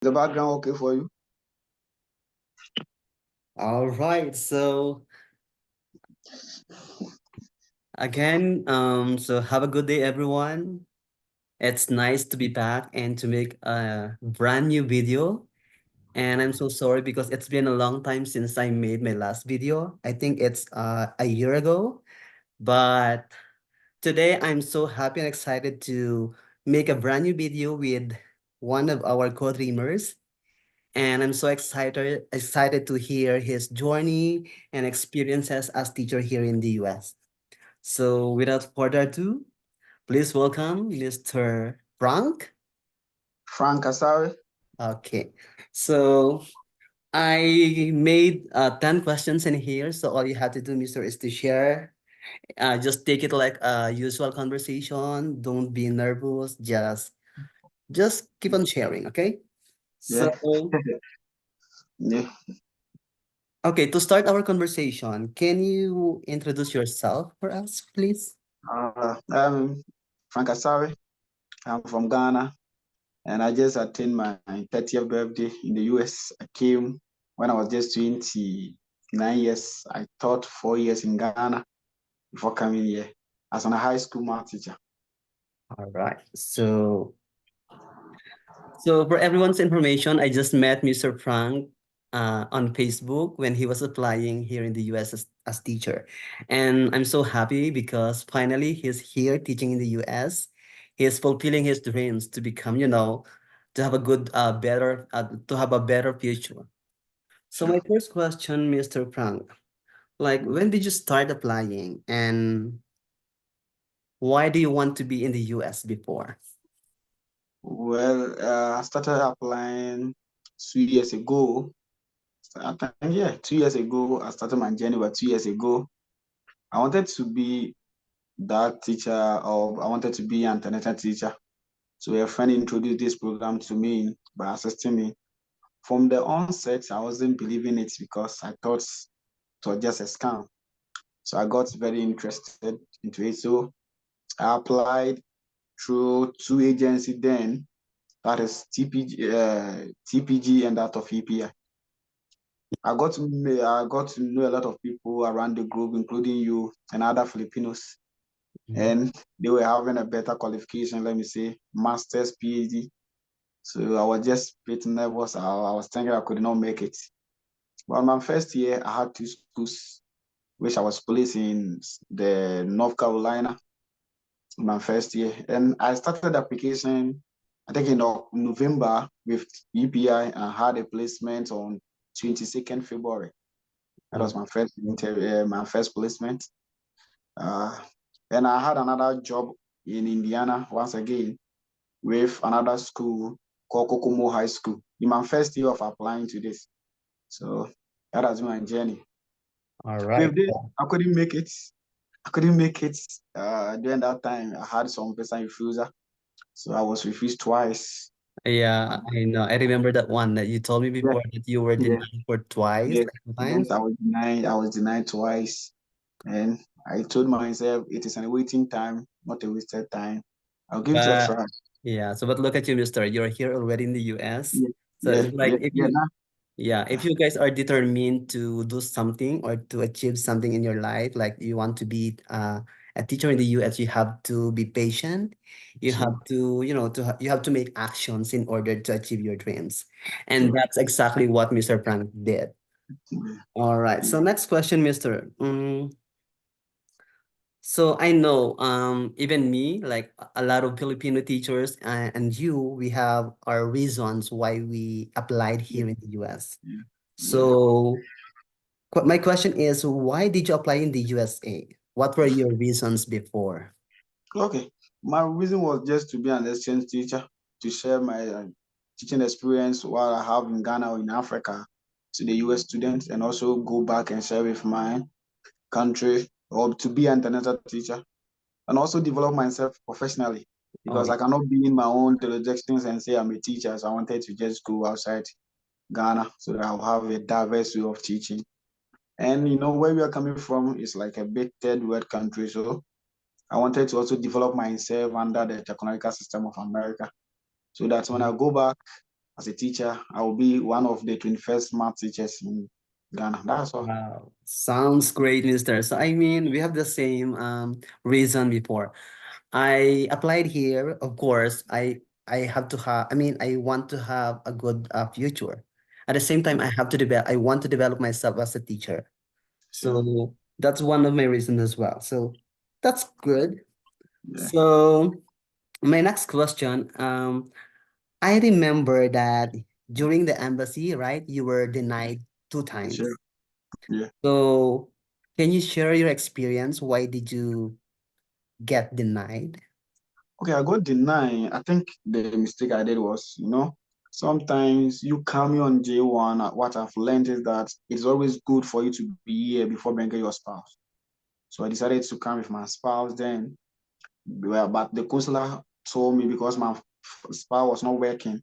the background okay for you? All right. So again, so have a good day, everyone. It's nice to be back and to make a brand new video. And I'm so sorry because it's been a long time since I made my last video. I think it's a year ago. But today I'm so happy and excited to make a brand new video with one of our co-dreamers. And I'm so excited to hear his journey and experiences as teacher here in the US. So without further ado, please welcome Mr. Frank. Frank Asare? Okay. So I made 10 questions in here. So all you have to do, Mr., is to share. Just take it like a usual conversation. Don't be nervous. Just keep on sharing, okay? Yeah. So Yeah. okay, to start our conversation, can you introduce yourself for us, please? I'm Frank Asare. I'm from Ghana, and I just attained my 30th birthday in the US. I came when I was just 29 years. I taught 4 years in Ghana before coming here as a high school math teacher. All right. So for everyone's information, I just met Mr. Frank on Facebook when he was applying here in the US as teacher. And I'm so happy because finally he's here teaching in the US. He's fulfilling his dreams to become, to have a good, to have a better future. So Sure. my first question, Mr. Frank, like when did you start applying and why do you want to be in the US before? Well, I started applying 2 years ago. I think, yeah, 2 years ago. I started my journey, but 2 years ago, I wanted to be that teacher, or I wanted to be an international teacher. So a friend introduced this program to me by assisting me. From the onset, I wasn't believing it because I thought it was just a scam. So I got very interested into it. So I applied through two agencies then, that is TPG and that of EPI. I got to know a lot of people around the globe, including you and other Filipinos, Mhm. and they were having a better qualification, let me say, master's, PhD. So I was just a bit nervous. I was thinking I could not make it. But my first year, I had two schools, which I was placed in the North Carolina my first year. And I started the application, I think in November with EPI and had a placement on 22nd February. That Mm. was my first interview, my first placement. Uh, and I had another job in Indiana once again with another school called Kokomo High School in my first year of applying to this. So that has been my journey. All right. With this, I couldn't make it. I couldn't make it during that time. I had some visa refusal, so I was refused twice. Yeah, I know. I remember that one that you told me Yeah, before that you were yeah, denied for twice, yes, like two yes. times. I was denied. I was denied twice, and I told myself it is a waiting time, not a wasted time. I'll give it a But try. yeah, so but look at you, Mister. You're here already in the US. Yeah, So yeah, it's like yeah, if yeah. you, Now, yeah, if you guys are determined to do something or to achieve something in your life, like you want to be a teacher in the US, you have to be patient. You sure. have to, you have to make actions in order to achieve your dreams. And Sure. that's exactly what Mr. Frank did. Yeah. All right. So next question, Mister. So I know, even me, like a lot of Filipino teachers and you, we have our reasons why we applied Yeah. here in the US. Yeah. Yeah. So my question is, why did you apply in the USA? What were your reasons before? Okay. My reason was just to be an exchange teacher, to share my teaching experience while I have in Ghana or in Africa to the US students, and also go back and share with my country, or to be an international teacher, and also develop myself professionally, Oh, because I cannot be in my own jurisdictions and say I'm a teacher. So I wanted to just go outside Ghana so that I'll have a diverse way of teaching. And where we are coming from is like a big third world country. So I wanted to also develop myself under the technological system of America, so that when yeah. I go back, as a teacher. I will be one of the 21st math teachers in Ghana. That's all. Wow. Sounds great, Mister. So I mean, we have the same reason before. I applied here. Of course, I have to have. I mean, I want to have a good future. At the same time, Yeah, I have to develop. I want to develop myself as a teacher. sure. So that's one of my reasons as well. So that's good. Yeah, So my next question. I remember that during the embassy, right, you were denied two sure. times. Yeah. So can you share your experience? Why did you get denied? Okay, I got denied. I think the mistake I did was, sometimes you come on J1. What I've learned is that it's always good for you to be here before bringing your spouse. So I decided to come with my spouse then. Well, but the counselor told me because my spouse was not working,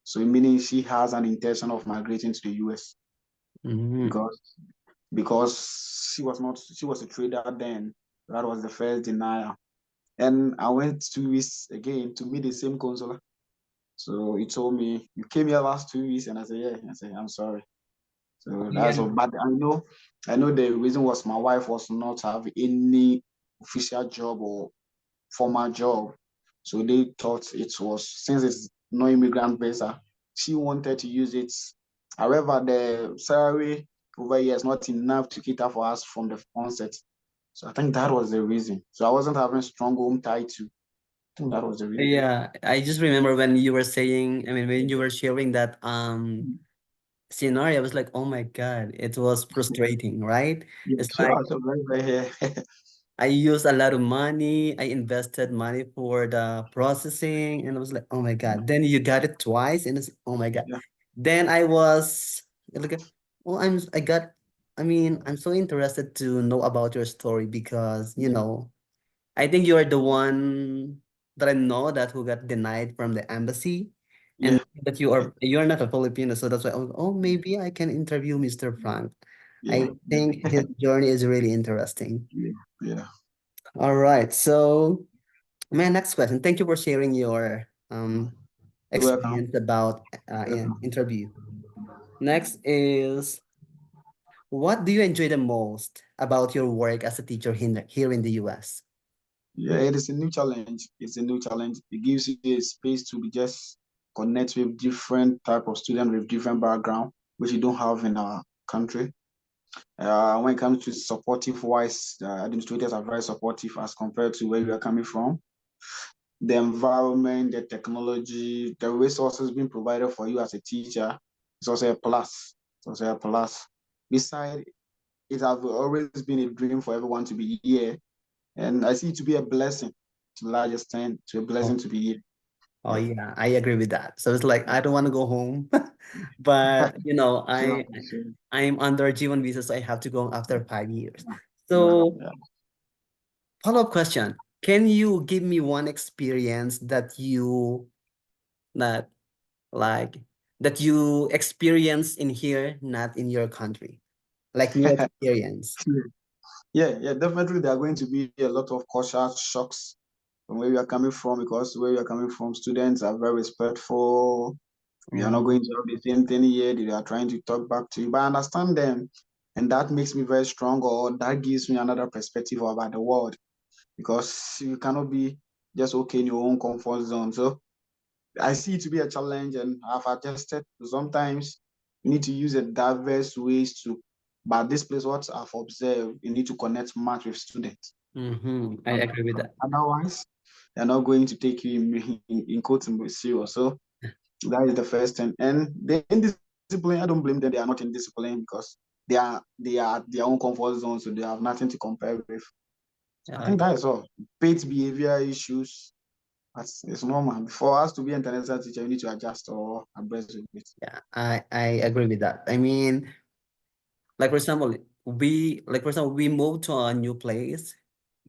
so meaning she has an intention of migrating to the US Mhm. because she was a trader then. That was the first denial. And I went 2 weeks again to meet the same counselor. So he told me, "You came here last 2 weeks," and I said, "Yeah." I said, "I'm sorry." So that's all. Yeah. But I know the reason was my wife was not have any official job or formal job. So they thought it was, since it's no immigrant visa, she wanted to use it. However, the salary over here is not enough to cater for us from the onset. So I think that was the reason. So I wasn't having strong home tie to. I think that was the reason. Yeah, I just remember when you were saying, I mean, when you were sharing that scenario, I was like, oh my God, it was frustrating, right? Yeah, It's like sure. So very, very here. I used a lot of money. I invested money for the processing, and I was like, oh my God. Then you got it twice, and it's oh my God. Yeah, Then I was like, well, I got, I mean, I'm so interested to know about your story because, yeah, I think you are the one that I know that who got denied from the embassy, and yeah, that you're not a Filipino, so that's why oh maybe I can interview Mr. Frank. yeah, I think his journey is really interesting. yeah, yeah. All right, so my next question. Thank you for sharing your You're welcome. experience about Welcome. interview. Next is what do you enjoy the most about your work as a teacher here in the US? Yeah, it is a new challenge. It's a new challenge. It gives you a space to be just connect with different type of student with different background, which you don't have in our country. When it comes to supportive wise, administrators are very supportive as compared to where you are coming from. The environment, the technology, the resources being provided for you as a teacher is also a plus. It's also a plus. Besides, it has always been a dream for everyone to be here, and I see it to be a blessing to a large extent, to a blessing Oh, to be here. oh Yeah. yeah, I agree with that. So it's like I don't want to go home, but Sure, sure. I'm under G1 visa, so I have to go after 5 years. Yeah, So yeah. follow-up question: can you give me one experience that like that you experience in here, not in your country, like new experience? Yeah, yeah, definitely there are going to be a lot of cultural shocks from where we are coming from, because where we are coming from, students are very respectful. We are not Mm, going to have the same thing here. They are trying to talk back to you, but I understand them. And that makes me very strong, or that gives me another perspective about the world, because you cannot be just okay in your own comfort zone. So I see it to be a challenge, and I've adjusted. Sometimes you need to use a diverse ways to, but this place, what I've observed, you need to connect much with students. I agree with that. Otherwise, they're not going to take you in quotes and serious. So that is the first thing. And the indiscipline, I don't blame them. They are not indisciplined because they are their own comfort zone, so they have nothing to compare with. I Uh, think that is all. Pet behavior issues. It's normal. For us to be an international teacher, you need to adjust or abreast with it. yeah, I agree with that. I mean, like for example, we moved to a new place,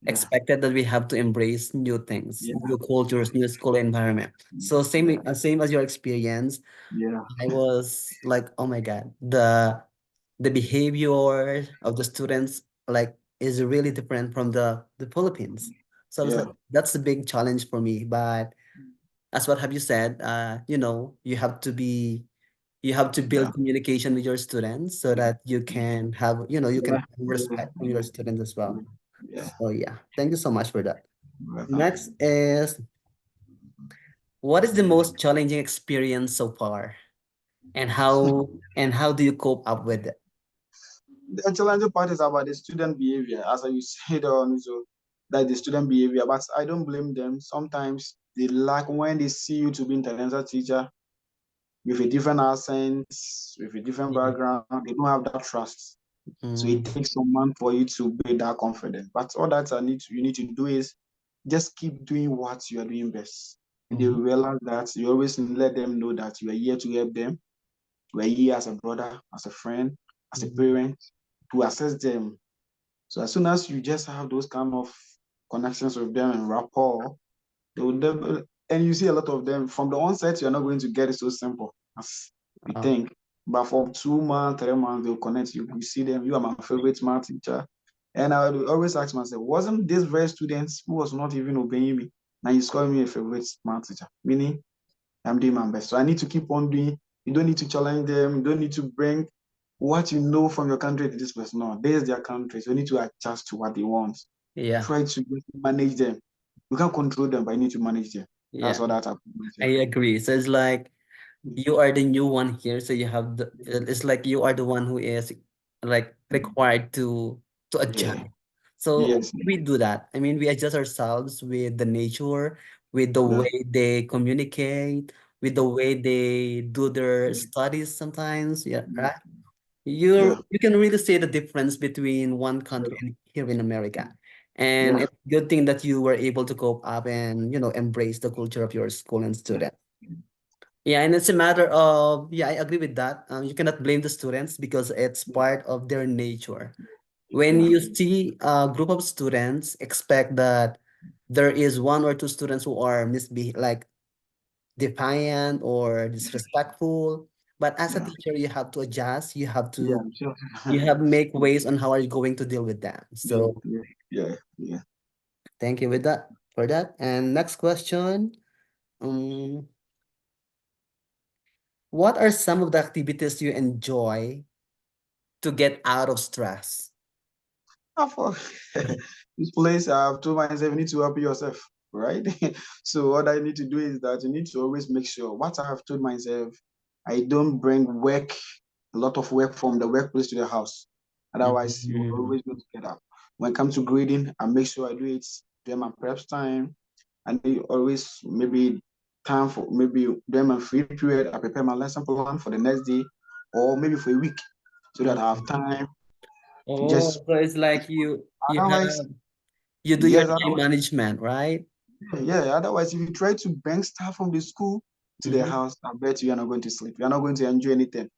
Yeah, expected that we have to embrace new things, yeah, new cultures, new school environment. So yeah, same as your experience, yeah, I was like, oh my God, the behavior of the students like is really different from the Philippines. So I was yeah, like, that's a big challenge for me. But as what have you said, you have to Yeah, build communication with your students so that you can have, you can yeah, have yeah, respect from your students as well. yeah. So yeah, thank you so much for that. Welcome. Next is, what is the most challenging experience so far, and how do you cope up with it? The challenging part is about the student behavior, as I said on so that the student behavior, but I don't blame them. Sometimes they lack when they see you to be a talented teacher with a different accent, with a different Yeah. background, they don't have that trust. So it Mm, takes some months for you to build that confidence. But all that you need to do is just keep doing what you are doing best. And they mhm, will realize that you always let them know that you are here to help them. You are here as a brother, as a friend, as a mhm. parent, to assess them. So as soon as you just have those kind of connections with them and rapport, they will and you see a lot of them from the onset, you're not going to get it so simple as you Oh, think. But for 2 months, 3 months, they'll connect you. You see them, you are my favorite math teacher. And I would always ask myself, wasn't this very student who was not even obeying me? Now he's calling me a favorite math teacher, meaning I'm doing my best. So I need to keep on doing. You don't need to challenge them. You don't need to bring what you know from your country to this person. No, there's their country. So you need to adjust to what they want. yeah, Try to just manage them. You can't control them, but you need to manage them. That's yeah, what that happened I myself. agree. So it's like you are the new one here, so you have it's like you are the one who is like required to adjust. Yeah. So Yes. we do that. I mean, we adjust ourselves with the nature, with the Yeah. way they communicate, with the way they do their studies sometimes. Yeah, right? Yeah. You can really see the difference between one country and here in America. And Yeah. it's good thing that you were able to cope up and, embrace the culture of your school and Yeah. student. Yeah, and it's a matter of, yeah, I agree with that. You cannot blame the students because it's part of their nature. When Yeah. you see a group of students, expect that there is one or two students who are like defiant or disrespectful. But as a Yeah. teacher, you have to adjust. Yeah. Sure. You have make ways on how are you going to deal with them. Yeah. So Yeah. Yeah. Yeah. thank you with that for that. And next question. Um, what are some of the activities you enjoy to get out of stress? For this place, I've told myself, you need to help yourself, right? So what I need to do is that you need to always make sure what I have told myself, I don't bring work, a lot of work from the workplace to the house. Otherwise, you will Mhm. always going to get up. When it comes to grading, I make sure I do it during my preps time. I need always maybe time for maybe during my free period, I prepare my lesson plan for the next day or maybe for a week so that I have Mhm. time to Oh, just so it's like otherwise you do your yes, time otherwise, management, right? yeah. Otherwise, if you try to bring stuff from the school to the Mm-hmm. house, I bet you are not going to sleep. You are not going to enjoy anything.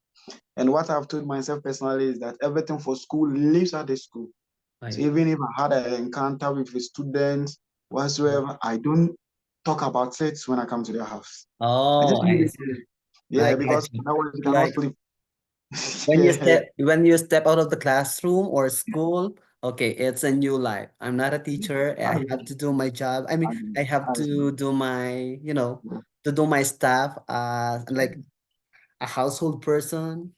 And what I've told myself personally is that everything for school lives at the school. So Right. even if I had an encounter with a student whatsoever, I don't talk about it when I come to the house. I just Oh, leave I it see. there. I Yeah, because get you. otherwise you It's cannot like sleep. when Yeah, you step out of the classroom or school, okay, it's a new life. I'm not a teacher. I have to do my job. I mean, I have to do my, to do my stuff as like a household person.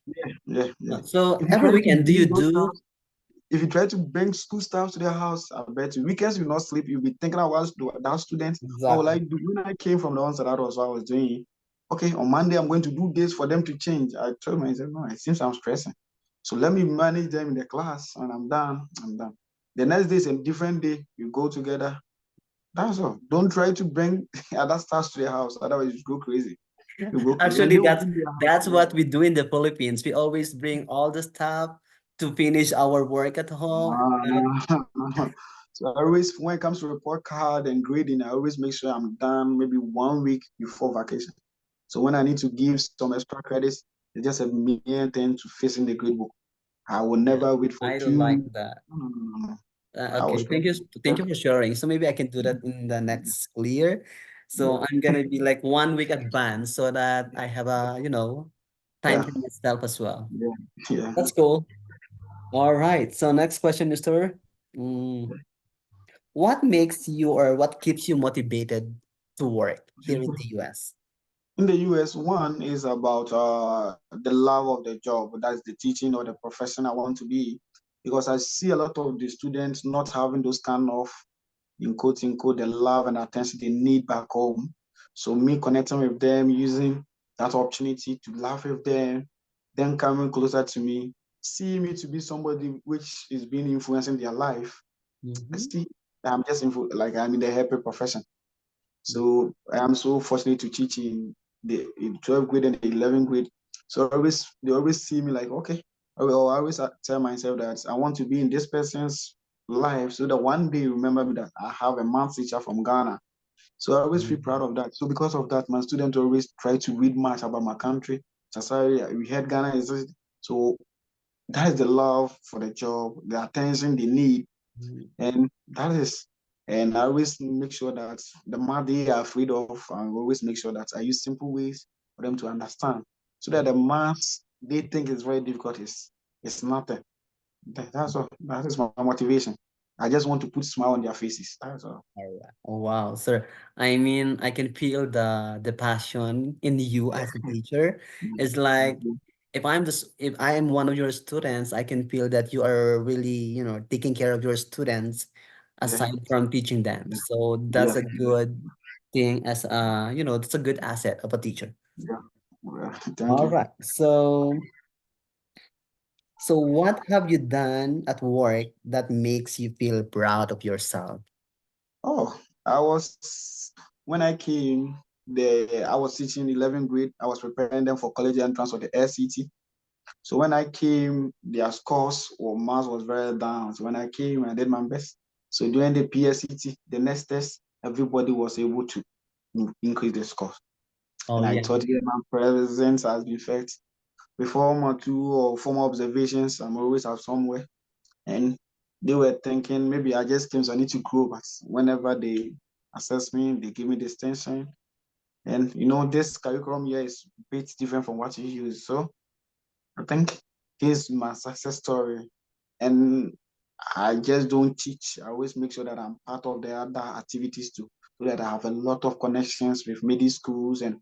yeah, yeah. So If you every try to weekend, do you bring those do? stuff, if you try to bring school stuff to their house, I bet you weekends you will not sleep. You'll be thinking about that student. What will I Exactly. do? When I came from the onset, that was what I was doing. Okay, on Monday I'm going to do this for them to change. I told myself, no, it seems I'm stressing. So let me manage them in the class. When I'm done, I'm done. The next day is a different day. You go together. That's all. Don't try to bring other stuff to the house. Otherwise, you go crazy. You go crazy. And Actually, they will bring their house. that's what we do in the Philippines. We always bring all the stuff to finish our work at home. So I always, when it comes to report card and grading, I always make sure I'm done maybe 1 week before vacation. So when I need to give some extra credits, it's just a mere thing to face in the grade book. I will Yeah, never wait for I like two. that. No, no, no, no. I was Okay, stressed. thank you for sharing. So maybe I can do that in the next school year. So Yeah, I'm gonna be like 1 week advance so that I have a, time yeah, for myself as well. yeah, yeah. That's cool. All right. So next question, Mr. Mm, what makes you or what keeps you motivated? to work here in the US? In the US, one is about the love of the job. That's the teaching or the profession I want to be. Because I see a lot of the students not having those kind of, in quote, the love and attention they need back home. So me connecting with them, using that opportunity to laugh with them coming closer to me, see me to be somebody which is being influencing their life. I Mm-hmm. see I'm just like I'm in the helping profession. So I am so fortunate to teach in 12th grade and 11th grade. So always they always see me like, okay, I always tell myself that I want to be in this person's life so that one day you remember me that I have a math teacher from Ghana. So I always feel proud of that. So because of that, my students always try to read much about my country. Asare, we had Ghana is so that is the love for the job, the attention they need, Mm-hmm. and that is, and I always make sure that the math they are afraid of, I always make sure that I use simple ways for them to understand, so that the maths they think is very difficult is it's nothing. That's all. That is my motivation. I just want to put smile on their faces. That's all. All right. Oh, wow, sir. I mean, I can feel the passion in you as a teacher. It's like if I am one of your students, I can feel that you are really, taking care of your students Yeah, aside from teaching them. yeah, So that's yeah, a good thing as that's a good asset of a teacher. yeah. Well, thank All you. right. So what have you done at work that makes you feel proud of yourself? Oh, I was when I came there. I was teaching 11th grade. I was preparing them for college entrance or the SET. So when I came, their scores or maths was very down. So when I came, I did my best. So during the PSET, the next test, everybody was able to increase the scores. Oh And I yeah. thought, yeah, my presence has been felt. Before my two or four more observations, I'm always out somewhere. And they were thinking maybe I just came, so I need to grow. But whenever they assess me, they give me distinction. And this curriculum here is a bit different from what you use. So I think here's my success story. And I just don't teach. I always make sure that I'm part of the other activities too, so that I have a lot of connections with middle schools and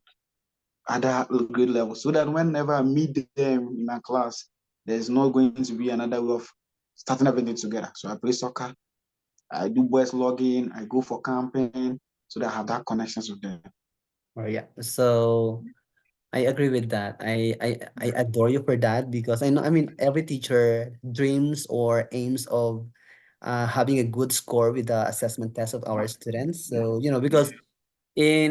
other grade levels, so that whenever I meet them in my class, there's not going to be another way of starting everything together. So I play soccer, I do boys logging, I go for camping, so that I have that connections with them. Oh yeah. So I agree with that. I adore you for that because I mean every teacher dreams or aims of having a good score with the assessment test of our students. Yeah, So, because I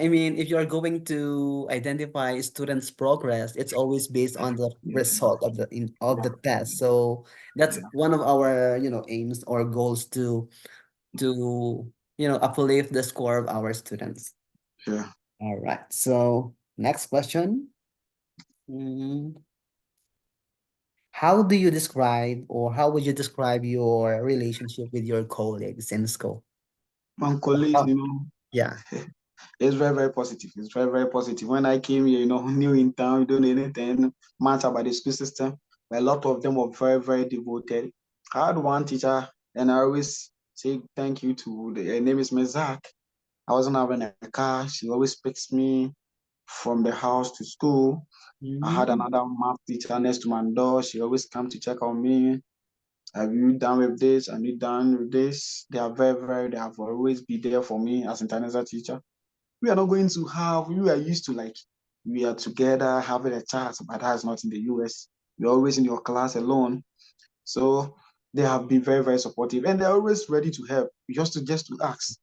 mean, if you are going to identify students' progress, it's always based on the yeah, result of the test. So that's yeah, one of our, aims or goals to uplift the score of our students. yeah. All right. So next question. Mm, how do you describe or how would you describe your relationship with your colleagues in school? My colleagues, Oh, yeah. it's very, very positive. It's very, very positive. When I came here, new in town, you don't know anything much about the school system. But a lot of them were very, very devoted. I had one teacher, and I always say thank you to her name is Ms. Zach. I wasn't having a car. She always picks me from the house to school. I had Mm, another math teacher next to my door. She always come to check on me. Have you done with this? Are you done with this? They are very, very, they have always be there for me as international teacher. We are not going to have, we are used to like, we are together having a chat, but that's not in the US. You're always in your class alone. So they have been very, very supportive and they're always ready to help. Just to ask.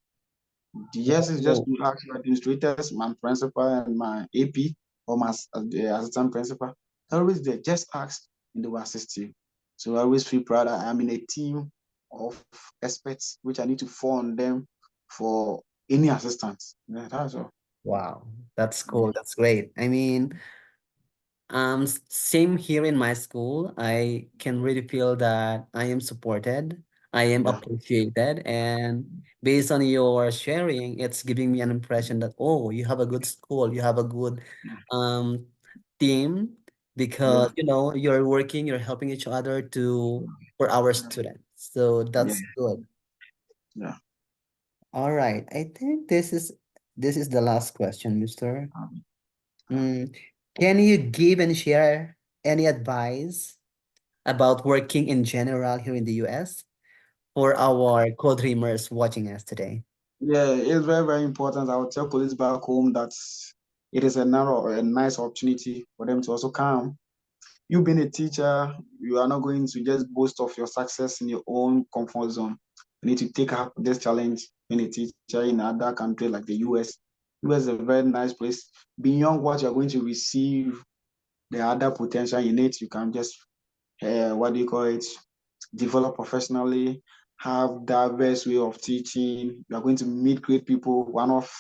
Yes, it's just oh, to ask my administrators, my principal, and my AP or the assistant principal. They're always there. Just ask and they will assist you. So I always feel proud that I'm in a team of experts, which I need to fall on them for any assistance. Yeah, that's all. wow. That's Yeah, cool. That's great. I mean, same here in my school. I can really feel that I am supported, I am yeah, appreciated, and based on your sharing, it's giving me an impression that, oh, you have a good school, you have a good um team because yeah, you're working, you're helping each other to for our students. So yeah, that's good. yeah. All right. I think this is this is the last question, Mister. Um, Mm, can you give and share any advice about working in general here in the US for our co-dreamers watching us today? Yeah, it's very, very important. I will tell colleagues back home that it is a narrow or a nice opportunity for them to also come. You being a teacher, you are not going to just boast of your success in your own comfort zone. You need to take up this challenge being a teacher in other country like the US. US is a very nice place. Beyond what you're going to receive, the other potential in it, you can just what do you call it, develop professionally, have diverse way of teaching. You are going to meet great people. One of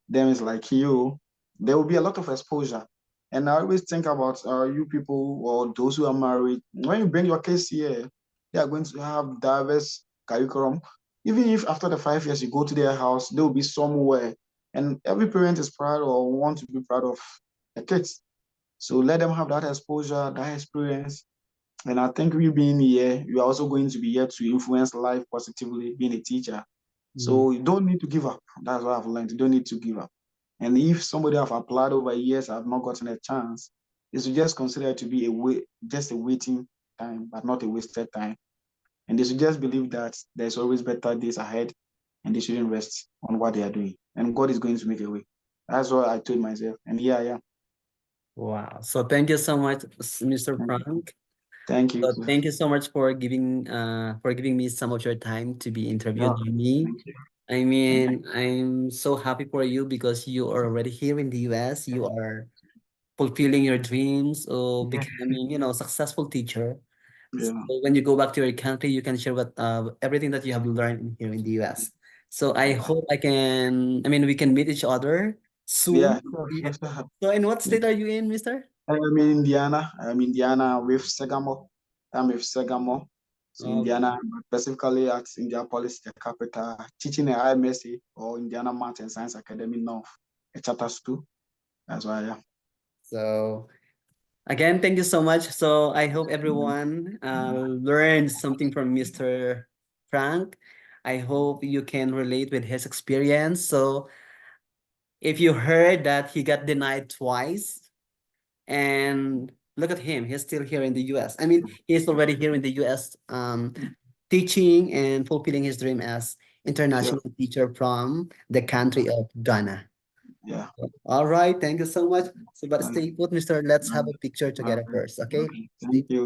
them is like you. There will be a lot of exposure. And I always think about you people or those who are married. When you bring your kids here, they are going to have diverse curriculum. Even if after the 5 years you go to their house, they will be somewhere. And every parent is proud or want to be proud of the kids. So let them have that exposure, that experience, and I think we being here, you are also going to be here to influence life positively, being a teacher. Mm. So you don't need to give up. That's what I've learned. You don't need to give up. And if somebody have applied over years, have not gotten a chance, is to just consider it to be just a waiting time, but not a wasted time. And they should just believe that there's always better days ahead, and they shouldn't rest on what they are doing. And God is going to make a way. That's what I told myself. And yeah, yeah. Wow. So thank you so much, Mr. Thank you. Frank. Thank you So too. thank you so much for giving me some of your time to be Yeah. interviewed by me. Thank you. I Thank mean, I'm so happy for you because you are already here in the US. You are fulfilling your dreams of you. becoming, successful teacher. So Yeah. when you go back to your country, you can share what everything that you have learned in here in the US. So I Yeah. hope I mean, we can meet each other Yeah, soon. sure, Yeah. sure, sure. So in what state are you in, Mister? I'm in Indiana. I'm in Indiana with Segamo. I'm with Segamo. So Indiana, specifically at Indianapolis, the capital, teaching at IMSA or Indiana Math and Science Academy North, a charter school. That's why I am. So again, thank you so much. So I hope everyone learned something from Mr. Frank. I hope you can relate with his experience. So if you heard that he got denied twice, and look at him, he's still here in the US. I mean, he's already here in the US, teaching and fulfilling his dream as Yeah, international teacher from the country of Ghana. yeah. All right, thank you so much. So, but Uh, stay put, Mister. Let's uh, have a picture together okay, first, okay? okay. Stay Thank you.